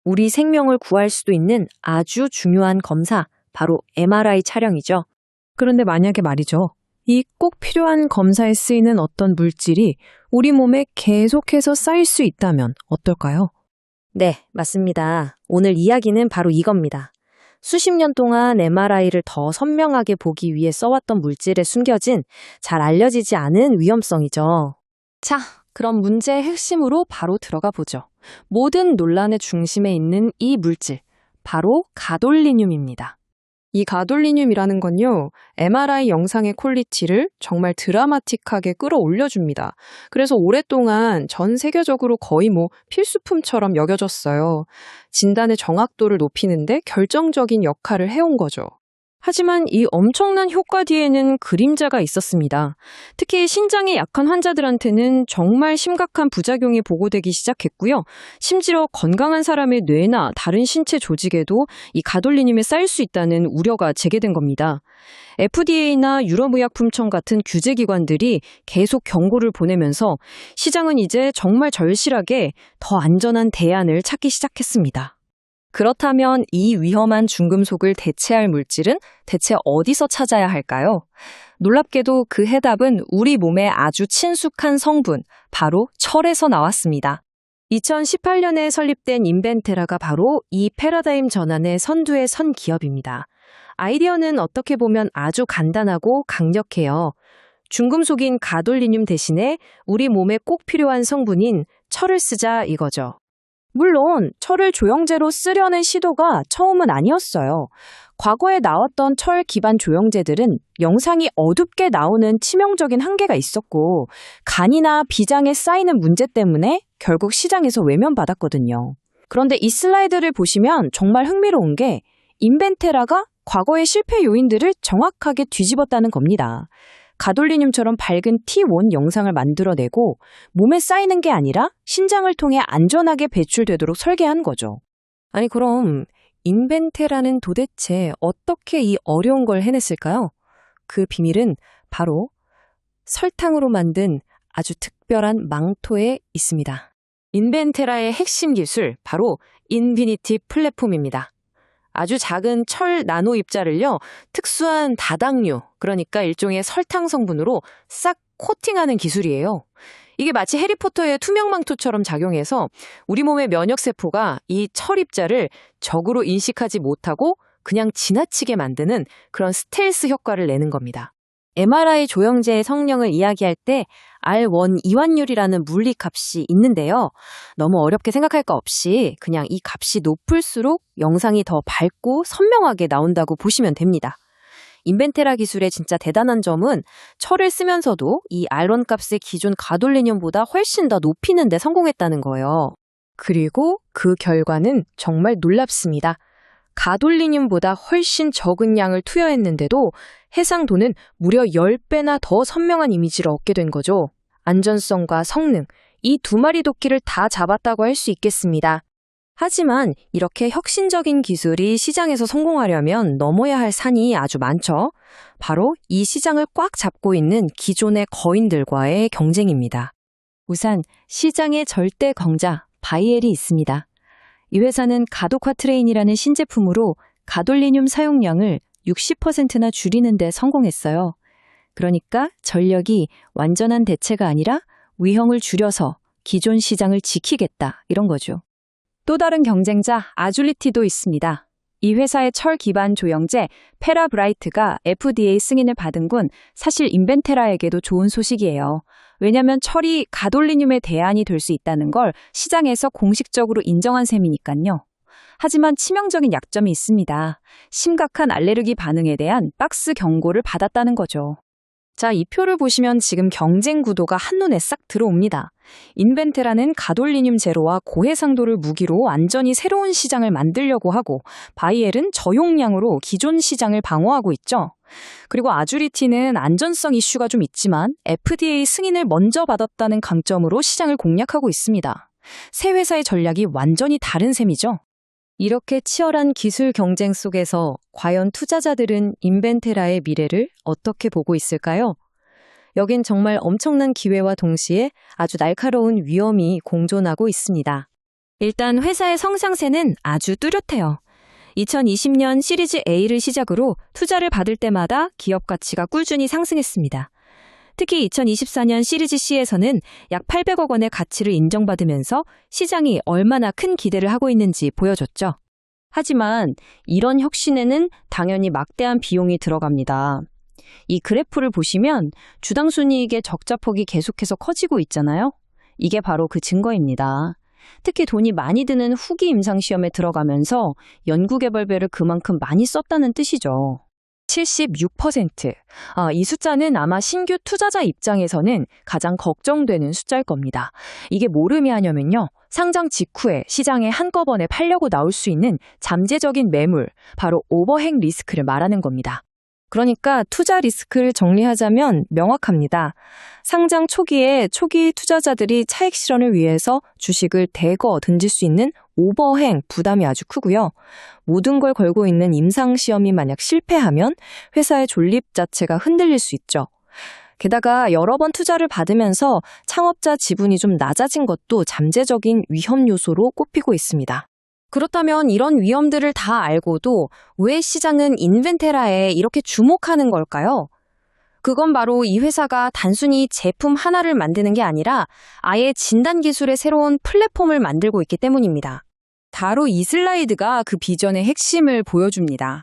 우리 생명을 구할 수도 있는 아주 중요한 검사, 바로 MRI 촬영이죠. 그런데 만약에 말이죠. 이 꼭 필요한 검사에 쓰이는 어떤 물질이 우리 몸에 계속해서 쌓일 수 있다면 어떨까요? 네, 맞습니다. 오늘 이야기는 바로 이겁니다. 수십 년 동안 MRI를 더 선명하게 보기 위해 써왔던 물질에 숨겨진 잘 알려지지 않은 위험성이죠. 자, 그럼 문제의 핵심으로 바로 들어가 보죠. 모든 논란의 중심에 있는 이 물질, 바로 가돌리늄입니다. 이 가돌리늄이라는 건요, MRI 영상의 퀄리티를 정말 드라마틱하게 끌어올려줍니다. 그래서 오랫동안 전 세계적으로 거의 필수품처럼 여겨졌어요. 진단의 정확도를 높이는데 결정적인 역할을 해온 거죠. 하지만 이 엄청난 효과 뒤에는 그림자가 있었습니다. 특히 신장이 약한 환자들한테는 정말 심각한 부작용이 보고되기 시작했고요. 심지어 건강한 사람의 뇌나 다른 신체 조직에도 이 가돌리늄에 쌓일 수 있다는 우려가 제기된 겁니다. FDA나 유럽의약품청 같은 규제기관들이 계속 경고를 보내면서 시장은 이제 정말 절실하게 더 안전한 대안을 찾기 시작했습니다. 그렇다면 이 위험한 중금속을 대체할 물질은 대체 어디서 찾아야 할까요? 놀랍게도 그 해답은 우리 몸에 아주 친숙한 성분, 바로 철에서 나왔습니다. 2018년에 설립된 인벤테라가 바로 이 패러다임 전환의 선두에 선 기업입니다. 아이디어는 어떻게 보면 아주 간단하고 강력해요. 중금속인 가돌리늄 대신에 우리 몸에 꼭 필요한 성분인 철을 쓰자 이거죠. 물론 철을 조영제로 쓰려는 시도가 처음은 아니었어요. 과거에 나왔던 철 기반 조영제들은 영상이 어둡게 나오는 치명적인 한계가 있었고 간이나 비장에 쌓이는 문제 때문에 결국 시장에서 외면받았거든요. 그런데 이 슬라이드를 보시면 정말 흥미로운 게 인벤테라가 과거의 실패 요인들을 정확하게 뒤집었다는 겁니다. 가돌리늄처럼 밝은 T1 영상을 만들어내고 몸에 쌓이는 게 아니라 신장을 통해 안전하게 배출되도록 설계한 거죠. 아니 그럼 인벤테라는 도대체 어떻게 이 어려운 걸 해냈을까요? 그 비밀은 바로 설탕으로 만든 아주 특별한 망토에 있습니다. 인벤테라의 핵심 기술, 바로 인피니티 플랫폼입니다. 아주 작은 철 나노 입자를요, 특수한 다당류, 그러니까 일종의 설탕 성분으로 싹 코팅하는 기술이에요. 이게 마치 해리포터의 투명망토처럼 작용해서 우리 몸의 면역세포가 이 철 입자를 적으로 인식하지 못하고 그냥 지나치게 만드는 그런 스텔스 효과를 내는 겁니다. MRI 조영제의 성능을 이야기할 때 R1 이완율이라는 물리값이 있는데요. 너무 어렵게 생각할 거 없이 그냥 이 값이 높을수록 영상이 더 밝고 선명하게 나온다고 보시면 됩니다. 인벤테라 기술의 진짜 대단한 점은 철을 쓰면서도 이 R1 값을 기존 가돌리늄보다 훨씬 더 높이는 데 성공했다는 거예요. 그리고 그 결과는 정말 놀랍습니다. 가돌리늄보다 훨씬 적은 양을 투여했는데도 해상도는 무려 10배나 더 선명한 이미지를 얻게 된 거죠. 안전성과 성능, 이 두 마리 도끼를 다 잡았다고 할 수 있겠습니다. 하지만 이렇게 혁신적인 기술이 시장에서 성공하려면 넘어야 할 산이 아주 많죠. 바로 이 시장을 꽉 잡고 있는 기존의 거인들과의 경쟁입니다. 우선 시장의 절대 강자 바이엘이 있습니다. 이 회사는 가독화트레인이라는 신제품으로 가돌리늄 사용량을 60%나 줄이는 데 성공했어요. 그러니까 전력이 완전한 대체가 아니라 위험을 줄여서 기존 시장을 지키겠다 이런 거죠. 또 다른 경쟁자 아줄리티도 있습니다. 이 회사의 철 기반 조영제 페라브라이트가 FDA 승인을 받은 건 사실 인벤테라에게도 좋은 소식이에요. 왜냐하면 철이 가돌리늄의 대안이 될 수 있다는 걸 시장에서 공식적으로 인정한 셈이니까요. 하지만 치명적인 약점이 있습니다. 심각한 알레르기 반응에 대한 박스 경고를 받았다는 거죠. 자, 이 표를 보시면 지금 경쟁 구도가 한눈에 싹 들어옵니다. 인벤테라는 가돌리늄 제로와 고해상도를 무기로 완전히 새로운 시장을 만들려고 하고 바이엘은 저용량으로 기존 시장을 방어하고 있죠. 그리고 아주리티는 안전성 이슈가 좀 있지만 FDA 승인을 먼저 받았다는 강점으로 시장을 공략하고 있습니다. 세 회사의 전략이 완전히 다른 셈이죠. 이렇게 치열한 기술 경쟁 속에서 과연 투자자들은 인벤테라의 미래를 어떻게 보고 있을까요? 여긴 정말 엄청난 기회와 동시에 아주 날카로운 위험이 공존하고 있습니다. 일단 회사의 성장세는 아주 뚜렷해요. 2020년 시리즈 A를 시작으로 투자를 받을 때마다 기업 가치가 꾸준히 상승했습니다. 특히 2024년 시리즈 C에서는 약 800억 원의 가치를 인정받으면서 시장이 얼마나 큰 기대를 하고 있는지 보여줬죠. 하지만 이런 혁신에는 당연히 막대한 비용이 들어갑니다. 이 그래프를 보시면 주당 순이익의 적자폭이 계속해서 커지고 있잖아요. 이게 바로 그 증거입니다. 특히 돈이 많이 드는 후기 임상시험에 들어가면서 연구개발비를 그만큼 많이 썼다는 뜻이죠. 76%. 이 숫자는 아마 신규 투자자 입장에서는 가장 걱정되는 숫자일 겁니다. 이게 뭘 의미하냐면요. 상장 직후에 시장에 한꺼번에 팔려고 나올 수 있는 잠재적인 매물, 바로 오버행 리스크를 말하는 겁니다. 그러니까 투자 리스크를 정리하자면 명확합니다. 상장 초기에 초기 투자자들이 차익 실현을 위해서 주식을 대거 던질 수 있는 오버행 부담이 아주 크고요. 모든 걸 걸고 있는 임상시험이 만약 실패하면 회사의 존립 자체가 흔들릴 수 있죠. 게다가 여러 번 투자를 받으면서 창업자 지분이 좀 낮아진 것도 잠재적인 위험 요소로 꼽히고 있습니다. 그렇다면 이런 위험들을 다 알고도 왜 시장은 인벤테라에 이렇게 주목하는 걸까요? 그건 바로 이 회사가 단순히 제품 하나를 만드는 게 아니라 아예 진단 기술의 새로운 플랫폼을 만들고 있기 때문입니다. 바로 이 슬라이드가 그 비전의 핵심을 보여줍니다.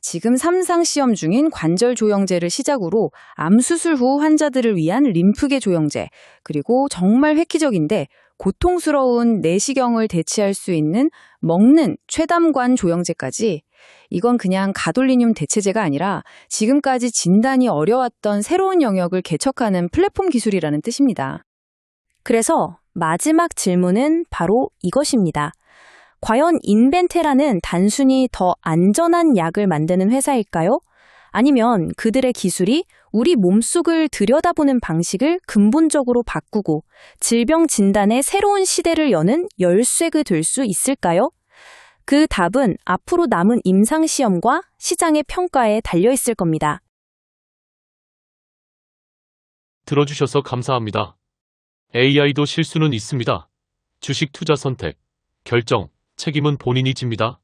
지금 3상 시험 중인 관절 조영제를 시작으로 암 수술 후 환자들을 위한 림프계 조영제, 그리고 정말 획기적인데 고통스러운 내시경을 대체할 수 있는 먹는 최담관 조영제까지, 이건 그냥 가돌리늄 대체제가 아니라 지금까지 진단이 어려웠던 새로운 영역을 개척하는 플랫폼 기술이라는 뜻입니다. 그래서 마지막 질문은 바로 이것입니다. 과연 인벤테라는 단순히 더 안전한 약을 만드는 회사일까요? 아니면 그들의 기술이 우리 몸속을 들여다보는 방식을 근본적으로 바꾸고 질병 진단의 새로운 시대를 여는 열쇠가 될 수 있을까요? 그 답은 앞으로 남은 임상시험과 시장의 평가에 달려있을 겁니다. 들어주셔서 감사합니다. AI도 실수는 있습니다. 주식 투자 선택, 결정, 책임은 본인이 집니다.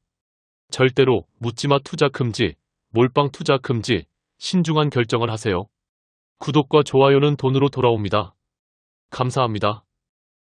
절대로 묻지마 투자 금지, 몰빵 투자 금지, 신중한 결정을 하세요. 구독과 좋아요는 돈으로 돌아옵니다. 감사합니다.